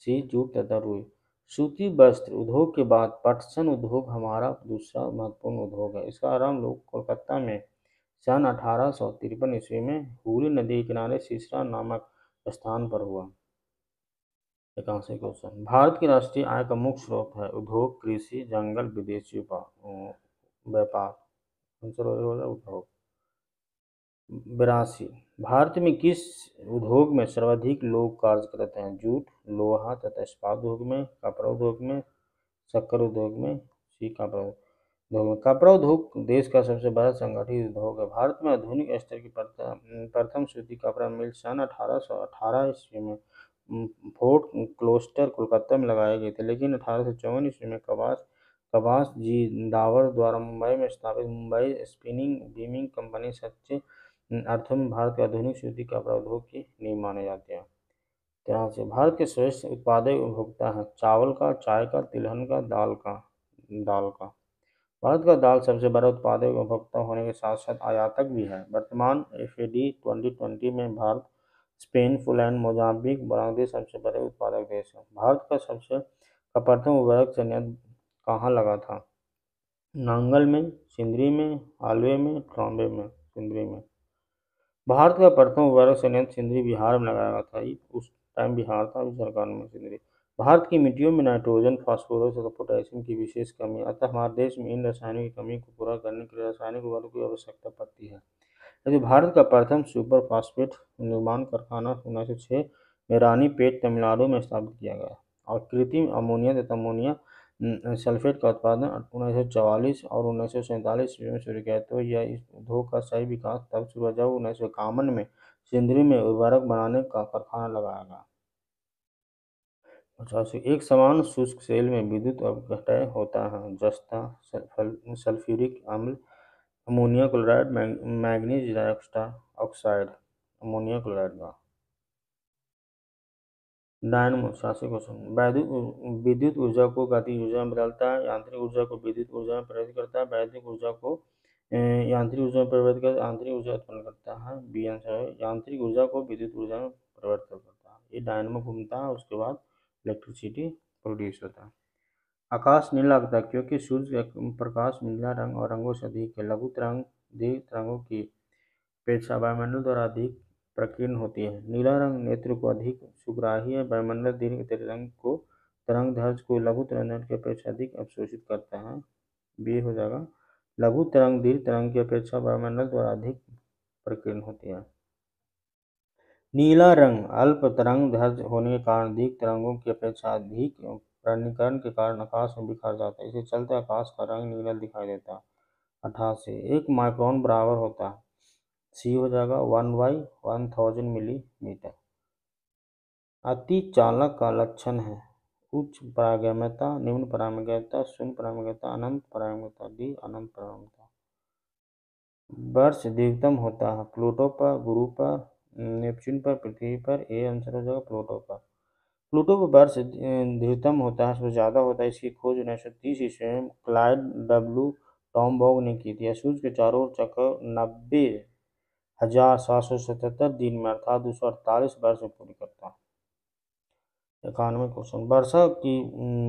सी जूट तथा रुई। सूती वस्त्र उद्योग के बाद पटसन उद्योग हमारा दूसरा महत्वपूर्ण उद्योग है। इसका आरंभ लोग कोलकाता में सन 1853 ईस्वी में हुगली नदी के किनारे सिसरा नामक स्थान पर हुआ। 81 क्वेश्चन। भारत की राष्ट्रीय आय का मुख्य स्रोत है उद्योग, कृषि, जंगल, विदेशी व्यापार। आंसर होगा उद्योग। 82। भारत में किस उद्योग में सर्वाधिक लोग कार्य करते हैं? जूट, लोहा तथा इस्पात उद्योग में, कपड़ा उद्योग में, शक्कर उद्योग में, सी कपड़ा उद्योग में। कपड़ा उद्योग देश का सबसे बड़ा संगठित उद्योग है। भारत में आधुनिक स्तर की प्रथम सूती कपड़ा मिल सन 1818 ईस्वी में फोर्ट क्लोस्टर कोलकाता में लगाए गए थे, लेकिन 1854 ईस्वी में कबास जी दावर द्वारा मुंबई में स्थापित मुंबई स्पिनिंग वीविंग कंपनी सच्चे अर्थों में भारत के आधुनिक सूती कपड़ा उद्योग की नींव माने जाते हैं। यहाँ से भारत के श्रेष्ठ उत्पादक उपभोक्ता हैं चावल का, चाय का, तिलहन का, दाल का। भारत का दाल सबसे बड़ा उत्पादक उपभोक्ता होने के साथ साथ आयातक भी है। वर्तमान FAD 2020 में Bharat Spain, Finland, Mozambique, Bangladesh सबसे बड़े उत्पादक देश हैं। भारत का प्रथम उर्वरक संयंत्र कहाँ लगा था? नांगल में, सिंदरी में, हालवे में, ट्रॉम्बे में। सिंदरी में। भारत का प्रथम उर्वरक संयंत्र सिंदरी बिहार में लगाया गया था। उस टाइम बिहार था, उस सरकार में सिंदरी। भारत की मिट्टियों में नाइट्रोजन, फास्फोरस तथा पोटेशियम की विशेष कमी है, अतः हमारे देश में इन रसायनों की कमी को पूरा करने के लिए रासायनिक उर्वरकों की आवश्यकता पड़ती है। यदि भारत का प्रथम सुपर फास्फेट निर्माण कारखाना 1906 में रानीपेट तमिलनाडु में स्थापित किया गया और कृत्रिम अमोनिया तथा अमोनिया सल्फेट का उत्पादन 1944 और 1947 ईस्वी में शुरू किया। तो यह इस उद्योग का सही विकास तब शुरू हुआ जब 1951 में सिंदरी में उर्वरक बनाने का कारखाना लगाया गया। 85। एक समान शुष्क सेल में विद्युत अपघटय होता है जस्ता, सल्फ्यूरिक अम्ल, ammonia chloride, manganese oxide. Ammonia chloride का। Dynamo 86 question. विद्युत ऊर्जा को गतिज ऊर्जा में बदलता है, यांत्रिक ऊर्जा को विद्युत ऊर्जा में परिवर्तित करता है, वैद्युतिक ऊर्जा को यांत्रिक ऊर्जा में परिवर्तित कर आंतरिक ऊर्जा उत्पन्न करता है। बी आंसर है। यांत्रिक ऊर्जा को विद्युत ऊर्जा में परिवर्तित करता है। ये डायनमो घूमता है, उसके बाद इलेक्ट्रिसिटी प्रोड्यूस होता है। आकाश नीला लगता है क्योंकि सूर्य का प्रकाश नीला रंग और रंगों से अधिक है। लघु तरंग दीर्घ तरंगों की अपेक्षा वायुमंडल द्वारा अधिक प्रकीर्ण होती है। नीला रंग नेत्र को अधिक सुग्राही है। वायुमंडल दीर्घ तरंग दैर्ध्य को लघु तरंग की अपेक्षा अधिक अवशोषित करता है। बी हो जाएगा। लघु तरंग दीर्घ तरंग की अपेक्षा वायुमंडल द्वारा अधिक प्रकीर्ण होती है। नीला रंग अल्प तरंग दैर्ध्य होने के कारण दीर्घ तरंगों की अपेक्षा अधिक प्रकीर्णन के कारण आकाश में बिखर जाता है। इसे चलते आकाश का रंग नीला दिखाई देता है। 88। एक माइक्रोन बराबर होता है। सी हो जाएगा 1/1000 मिलीमीटर। अति चालक का लक्षण है उच्च पारगम्यता, निम्न पारगम्यता, शून्य पारगम्यता, अनंत पारगम्यता। डी अनंत पारगम्यता। वर्ष दीर्घतम होता है प्लूटो पर, गुरु पर, नेपच्यून पर, पृथ्वी पर। ए आंसर हो जाएगा प्लूटो पर। प्लूटो पर वर्ष दीर्घतम होता है, सबसे ज़्यादा होता है। इसकी खोज 1930 ईस्वी में क्लाइड डब्ल्यू टॉमबॉग ने की थी। सूर्य के चारों ओर चक्कर 90,777 दिन में अर्थात 248 वर्ष में पूरी करता है। 91 क्वेश्चन। वर्षा की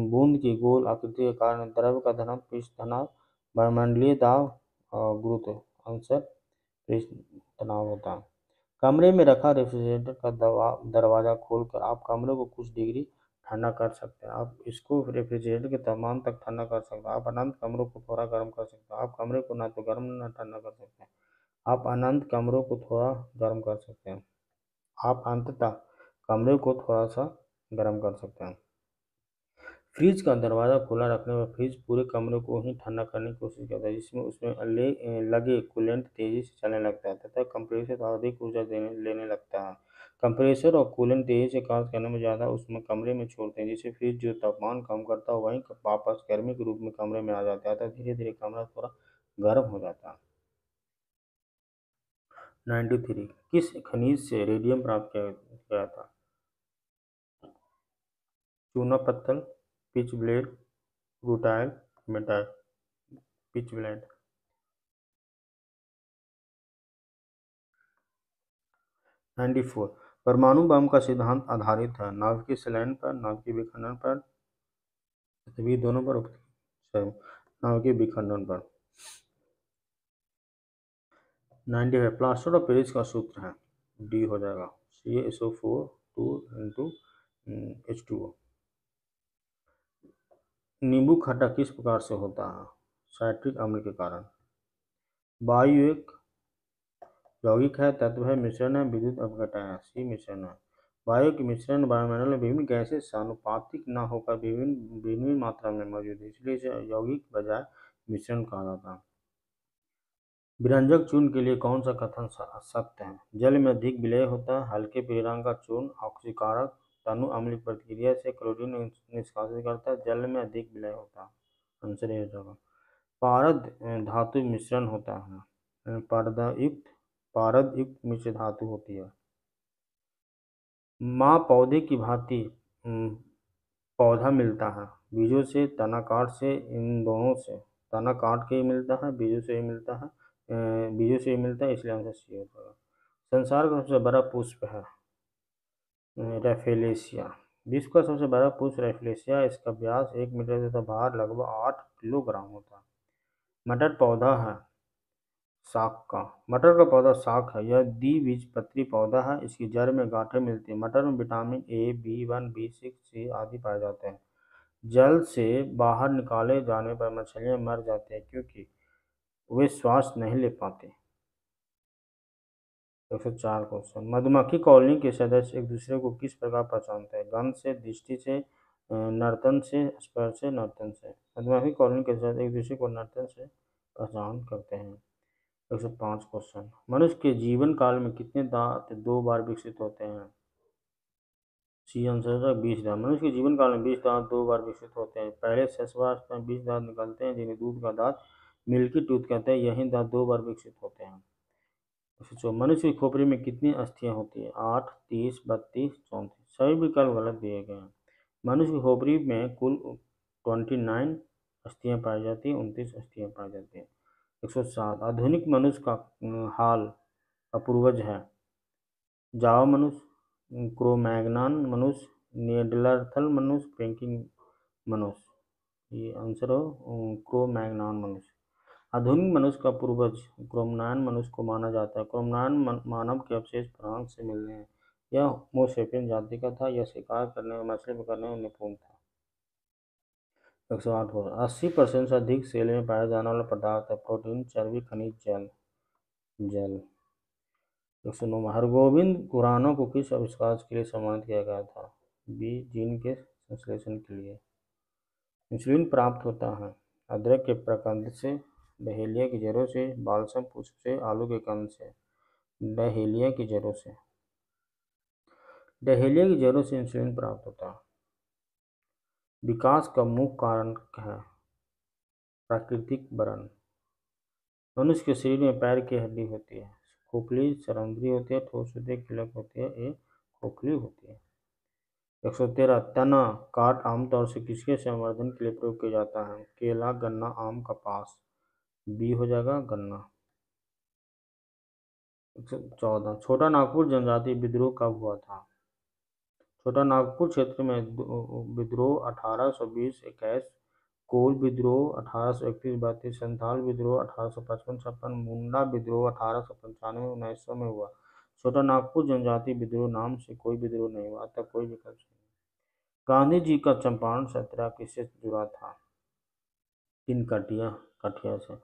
बूंद की गोल आकृति के कारण द्रव का धनात्मक पृष्ठ तनाव वायुमंडलीय दाब और गुरुत्व आंसर पृष्ठ तनाव होता है। कमरे में रखा रेफ्रिजरेटर का दरवाजा खोलकर आप कमरे को कुछ डिग्री ठंडा कर सकते हैं। आप इसको रेफ्रिजरेटर के तापमान तक ठंडा कर सकते हैं। आप अनंत कमरों को थोड़ा गर्म कर सकते हैं। आप कमरे को ना तो गर्म ना ठंडा कर सकते हैं। आप अनंत कमरों को थोड़ा गर्म कर सकते हैं। आप अंततः कमरे को थोड़ा सा गर्म कर सकते हैं। फ्रिज का दरवाज़ा खुला रखने पर फ्रिज पूरे कमरे को ही ठंडा करने की कोशिश करता है, जिसमें उसमें लगे कूलेंट तेजी से चलने लगता है तथा कंप्रेसर अधिक ऊर्जा लेने लगता है। कंप्रेसर और कूलेंट तेजी से कार्य करने में ज़्यादा उसमें कमरे में छोड़ते हैं, जिससे फ्रिज जो तापमान कम करता है वहीं वापस गर्मी के रूप में कमरे में आ जाता है अतः धीरे धीरे कमरा थोड़ा गर्म हो जाता है। 93। किस खनिज से रेडियम प्राप्त किया गया था? चूना पत्थर, पिच ब्लेड, रूटाइल, मेटाइल। Pitchblende. 94। परमाणु बम का सिद्धांत आधारित है नाभिकीय संलयन पर, नाभिकीय विखंडन पर, सभी दोनों पर नाभिकीय विखंडन पर। 95। प्लास्टर ऑफ पेरिस का सूत्र है। डी हो जाएगा CaSO4 2 into H2O। नींबू खट्टा किस प्रकार से होता है? साइट्रिक अम्ल के कारण। वायु एक यौगिक है, तत्व है, मिश्रण है, विद्युत अपघटन है। सी मिश्रण है। वायु के मिश्रण वायुमंडल में विभिन्न गैसेस समानुपातिक न होकर विभिन्न विभिन्न मात्रा में मौजूद है, इसलिए इसे यौगिक बजाय मिश्रण कहा जाता है। विरंजक चूर्ण के लिए कौन सा कथन सत्य है? जल में अधिक विलय होता है, हल्के पीले रंग का चूर्ण ऑक्सीकारक तनु अम्लीय प्रतिक्रिया से क्लोरीन निष्कासित करता है, जल में अधिक विलय होता है। आंसर ए हो जाएगा। पारद धातु मिश्रण होता है, पारद युक्त मिश्र धातु होती है। माँ पौधे की भांति पौधा मिलता है, बीजों से, तना काट से, इन दोनों से। तना काट के ही मिलता है, बीजों से ही मिलता है, बीजों से ही मिलता है, इसलिए आंसर सी होगा। संसार का सबसे बड़ा पुष्प है रेफेलेशिया। विश्व का सबसे बड़ा पुष्प रेफेलेशिया, इसका व्यास 1 मीटर तथा भार लगभग 8 किलोग्राम होता है। मटर पौधा है शाक का। मटर का पौधा शाक है, यह द्विबीजपत्री पौधा है, इसकी जड़ में गांठें मिलती हैं। मटर में vitamin A, B1, B6, C आदि पाए जाते हैं। जल से बाहर निकाले जाने पर मछलियां मर जाती हैं क्योंकि वे श्वास नहीं ले पाते। 104 क्वेश्चन। मधुमक्खी कॉलोनी के सदस्य एक दूसरे को किस प्रकार पहचानते हैं? गंध से, दृष्टि से, नर्तन से, स्पर्श से, नर्तन से। मधुमक्खी कॉलोनी के सदस्य एक दूसरे को नर्तन से पहचान करते हैं। 105 क्वेश्चन। मनुष्य के जीवन काल में कितने दांत 2 बार विकसित होते हैं? सी आंसर है 20 दांत। मनुष्य के जीवन काल में 20 दांत 2 बार विकसित होते हैं। पहले शैशवावस्था में 20 दांत निकलते हैं, जिन्हें दूध का दांत मिल्की टूथ कहते हैं। यही दांत 2 बार विकसित होते हैं। तो मनुष्य की खोपड़ी में कितनी अस्थियां होती है? 8, 30, 32, 34। सभी विकल्प गलत दिए गए हैं। मनुष्य की खोपड़ी में कुल 29 अस्थियां पाई जाती हैं, 29 अस्थियां पाई जाती हैं। 107। आधुनिक मनुष्य का हाल का पूर्वज है जावा मनुष्य, क्रो-मैग्नन मनुष्य, निएंडरथल मनुष्य, फ्रैंकिन मनुष्य। ये आंसर हो क्रो-मैग्नन मनुष्य। आधुनिक मनुष्य का पूर्वज क्रो-मैग्नन मनुष्य को माना जाता है। क्रो-मैग्नन मानव के अवशेष फ्रांस से मिले हैं। यह होमो सेपियन जाति का था। यह शिकार करने और मछली पकड़ने में निपुण था। 108 हो 80% से अधिक सेल में पाया जाने वाला पदार्थ है प्रोटीन, चर्बी, खनिज, जल। 109। हरगोविंद खुराना को किस आविष्कार के लिए सम्मानित किया गया था? बी, जीन के संश्लेषण के लिए। इंसुलिन प्राप्त होता है अदरक के प्रकंद से, डहेलिया की जड़ों से, बालसम पुष्प से, आलू के कंद से। डहेलिया की जड़ों से। डहेलिया की जड़ों से इंसुलिन प्राप्त होता है। विकास का मुख्य कारण है प्राकृतिक वर्ण। मनुष्य के शरीर में पैर की हड्डी होती है, खोखली, सरंध्री होती है, ठोस होती है, कीलक होती है, एक खोखली होती है। 113। तना काट आमतौर से किसके संवर्धन के लिए प्रयोग किया जाता है? केला, गन्ना, आम, कपास। बी हो जाएगा गन्ना। 114। छोटा नागपुर जनजातीय विद्रोह कब हुआ था? छोटा नागपुर क्षेत्र में विद्रोह 1820-21, कोल विद्रोह 1831-32, संथाल विद्रोह 1855-56, मुंडा विद्रोह 1895-1900 में हुआ। छोटा नागपुर जनजातीय विद्रोह नाम से कोई विद्रोह नहीं हुआ, तब कोई विकल्प नहीं। गांधी जी का चंपारण सत्याग्रह किससे जुड़ा था? तिनकटिया से।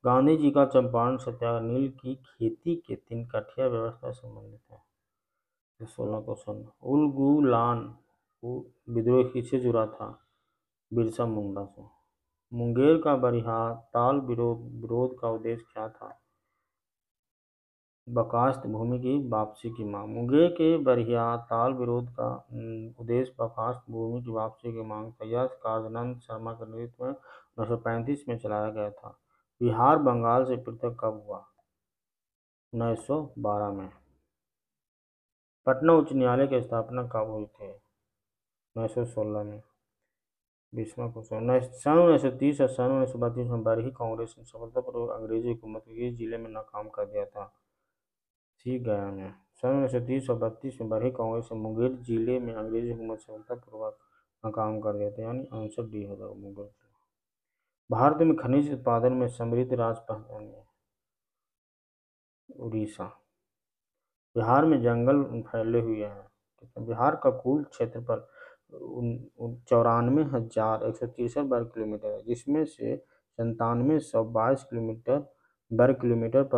गांधी जी का चंपारण सत्याग्रह नील की खेती के तिनकटिया व्यवस्था से संबंधित है। 16 क्वेश्चन। उलगुलान विद्रोह किससे जुड़ा था? बिरसा मुंडा से। मुंगेर का बरियाताल विरोध का उद्देश्य क्या था? बकास्त भूमि की वापसी की मांग। मुंगेर के बरियाताल विरोध का उद्देश्य बकास्त भूमि की वापसी की मांग था। यह कार्यानंद शर्मा के नेतृत्व में 1935 में चलाया गया था। बिहार बंगाल से पृथक कब हुआ? 1912 में। पटना उच्च न्यायालय की स्थापना कब हुई थी? 1916 में। 20वां क्वेश्चन। सन 1930 और सन 1932 में बरही कांग्रेस ने सफलतापूर्वक अंग्रेजी हुकूमत को किस जिले में नाकाम कर दिया था? सी, गया में। सन 1930 और 32 में बरही कांग्रेस ने मुंगेर जिले में अंग्रेजी हुकूमत सफलतापूर्वक नाकाम कर दिया था, यानी आंसर डी होगा मुंगेर जिला। भारत में खनिज उत्पादन में समृद्ध राज्य पहचान है उड़ीसा। बिहार में जंगल फैले हुए हैं। बिहार का कुल क्षेत्रफल 94,163 वर्ग किलोमीटर है, जिसमें से 97,122 पर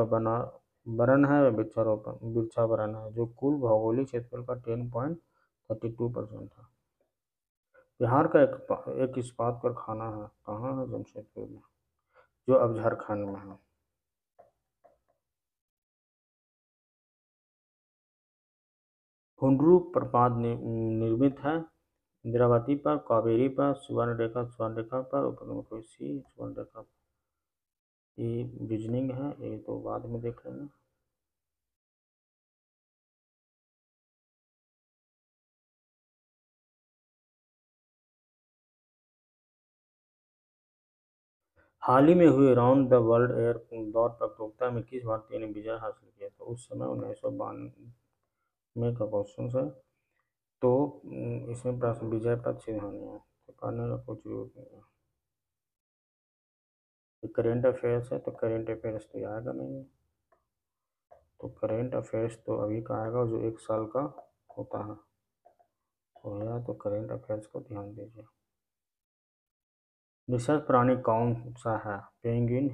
वृक्षारोपण है, वृक्षारोपण है, जो कुल भौगोलिक क्षेत्रफल का 10.32% है। बिहार का एक इस्पात कारखाना है, कहाँ है? जमशेदपुर में, जो अब झारखंड में है। हुंड्रू प्रपात निर्मित है इंद्रावती पर, कावेरी पर, सुवर्णरेखा पर, ऊपरकोशी सुवर्णरेखा पर। ये रीजनिंग है, ये तो बाद में देख लेना। हाल ही में हुए राउंड द वर्ल्ड एयर दौड़ प्रतियोगिता में किस भारतीय ने विजय हासिल किया था? उस समय 1992 का क्वेश्चन है। तो इसमें प्रश्न विजय पथ सिंघानिया है, तो करने का कुछ जरूरत नहीं है। करेंट अफेयर्स है, तो करेंट अफेयर्स तो आएगा नहीं, तो करेंट अफेयर्स तो अभी का आएगा जो 1 साल का होता है, तो या तो करेंट अफेयर्स को ध्यान दीजिए। निशाचर प्राणी कौन सा है? पेंगुइन,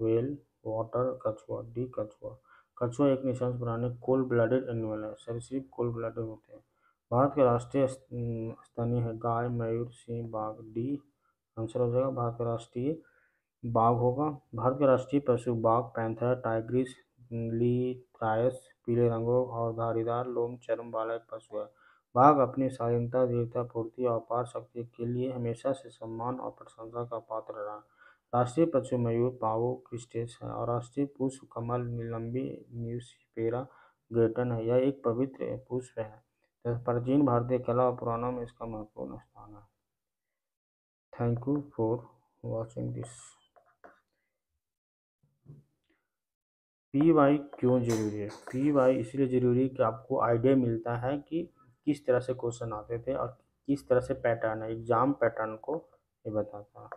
व्हेल, वाटर, कछुआ। डी कछुआ। कछुआ एक निशाचर प्राणी कोल्ड ब्लडेड एनिमल है, सरीसृप कोल्ड ब्लडेड होते हैं। भारत के राष्ट्रीय स्तनी है गाय, मयूर, सिंह, बाघ। डी आंसर हो जाएगा, भारत का राष्ट्रीय बाघ होगा। भारत के राष्ट्रीय पशु बाघ, पैंथर, टाइग्रिस, लीथ्रायस पीले रंगों और धारीदार लोम चर्म वाला एक पशु है। बाघ अपनी शालीनता, दृढ़ता, फुर्ती और अपार शक्ति के लिए हमेशा से सम्मान और प्रशंसा का पात्र रहा। राष्ट्रीय पशु मयूर, पावो, क्रिस्टेस है, और राष्ट्रीय पुष्प कमल, नीलंबी, न्यूसिफेरा ग्रेटन है। यह एक पवित्र पुष्प है तथा प्राचीन भारतीय कला और पुराणों में इसका महत्वपूर्ण स्थान है। Thank you for watching this. P Y क्यों जरूरी है? पी वाई इसलिए जरूरी है कि आपको आइडिया मिलता है कि किस तरह से क्वेश्चन आते थे और किस तरह से पैटर्न है, एग्जाम पैटर्न को ये बताता है।